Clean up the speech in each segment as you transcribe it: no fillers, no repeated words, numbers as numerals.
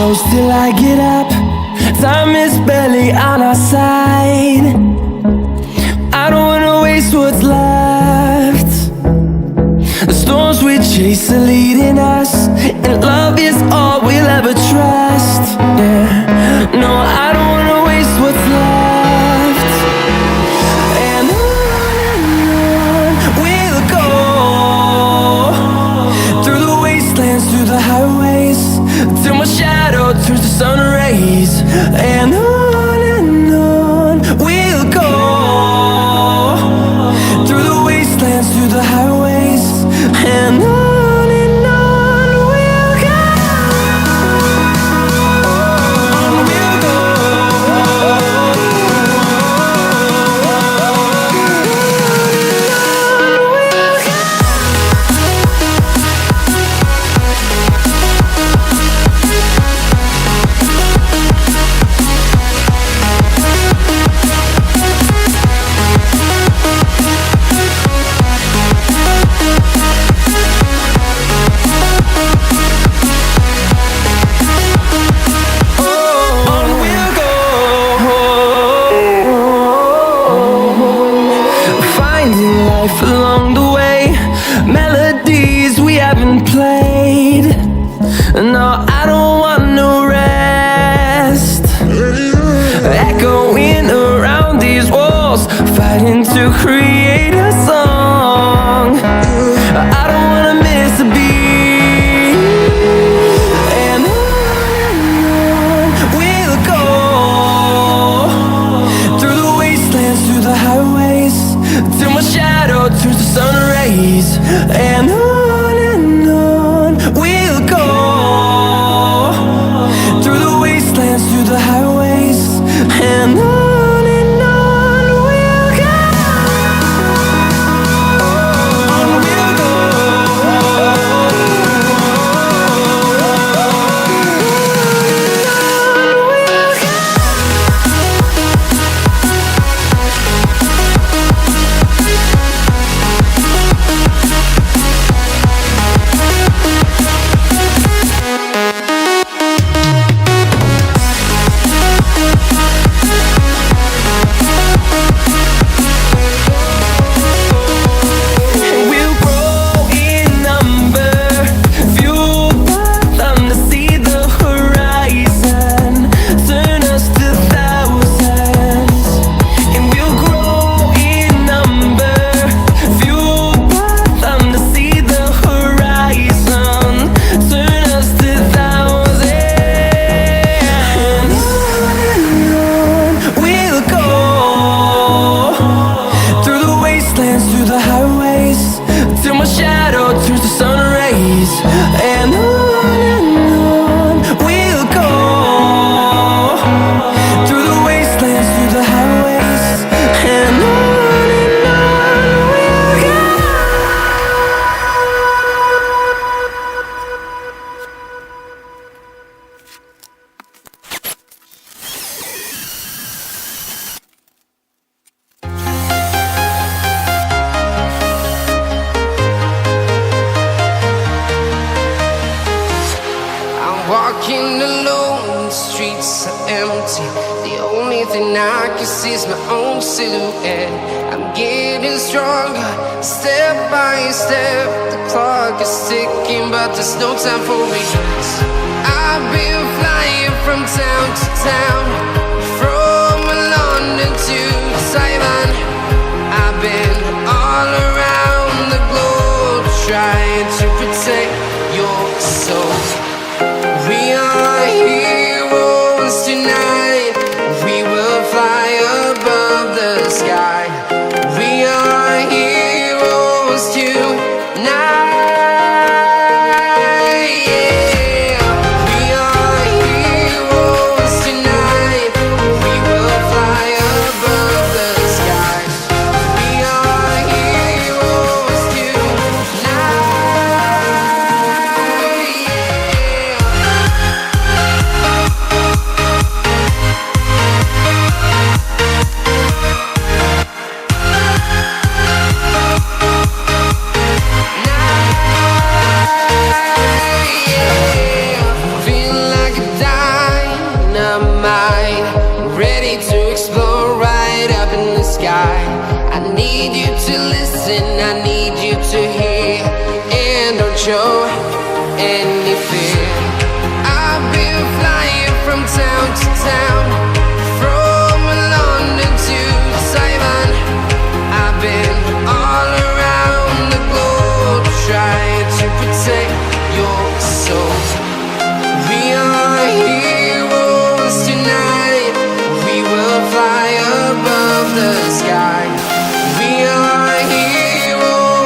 close till I get up. Time is barely on our side. I don't wanna waste what's left. The storms we chase are leading us, and love is all we'll ever trust. Yeah, no, I don't wanna waste what's left. And on we'll go, through the wastelands, through the highways, till my shadow turns to sun rays. And on we'll go, through the wastelands, through the highways, and on we'll go. life along the way, melodies we haven't played. No, I don't want no rest, echoing around these walls, fighting to create a song. I don't wanna miss a beat, and on we'll go, through the wastelands, through the highways, till my shadow turns to sun rays. And on we'll go, through the wastelands, through the highways, and on we'll go. On we'll go. We'll grow in number, fueled by them to see the horizon, turn us to thousands. And we'll grow in number, fueled by them to see the horizon, turn us to thousands. And on we'll go, through the wastelands, through the highways, till my shadow turns to sun rays. And on we'll go, through the wastelands, through the highways, and on we'll go. I'm walking alone, the streets are empty. The only thing I can see is my own silhouette. I'm getting stronger, step by step. The clock is ticking, but there's no time for regrets. I've been flying from town to town, from London to Taiwan. I've been all around the globe, trying to protect your soul. We are heroes tonight. We will fly above the sky. We are heroes tonight. Yeah. We are heroes tonight. We will fly above the sky. We are heroes tonight. Feel like a dynamite, ready to explode right up in the sky. I need you to listen, I need you to hear, and don't show any fear. I've been flying from town to town, from London to Taiwan. I've been all around the globe, trying to protect your soul. We are heroes tonight. We will fly above the sky. We are heroes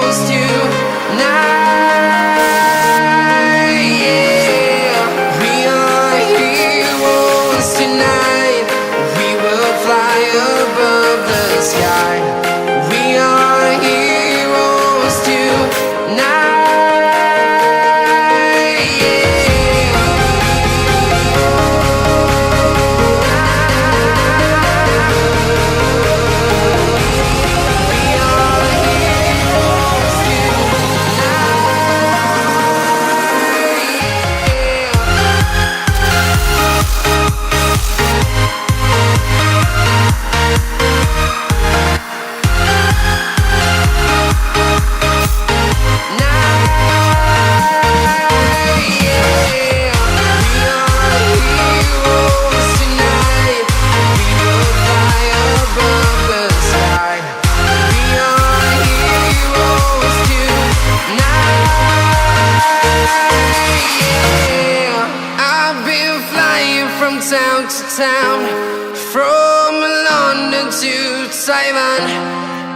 to Taiwan.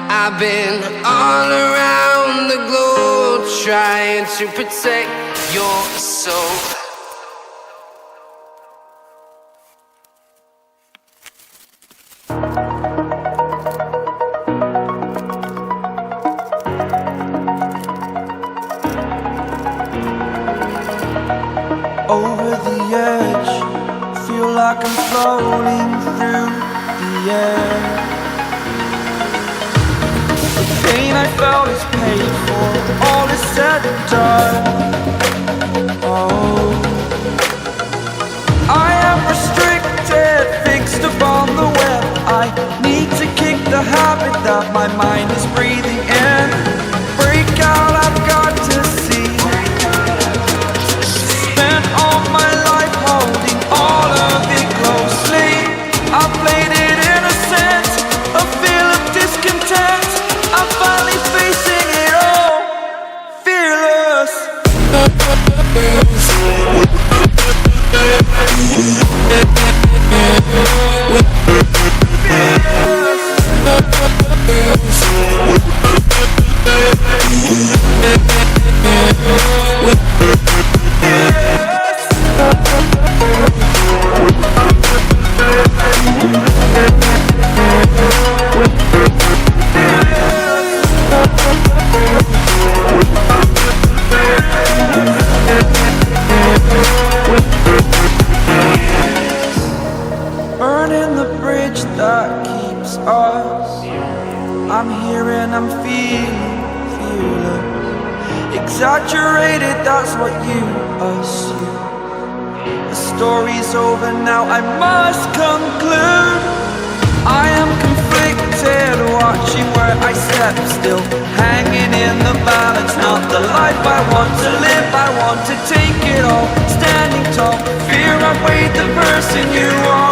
I've been all around the globe trying to protect your soul. Over the edge, feel like I'm floating through the air. The pain I felt is paid for, all is said and done. Oh, I am restricted, fixed upon the web. I need to kick the habit that my mind is breathing in. Break out, I've got to see. Spent all my life holding all of it closely. I played it innocent, a feel of discontent. I'm finally facing it all, fearless. Burning the bridge that keeps us. I'm here and I'm feeling fearless. Exaggerated, that's what you assume. The story's over now, I must conclude. I am conflicted, watching where I step still, hanging in the balance. Not the life I want to live, I want to take it all. Standing tall, fear I've weighed the person you are.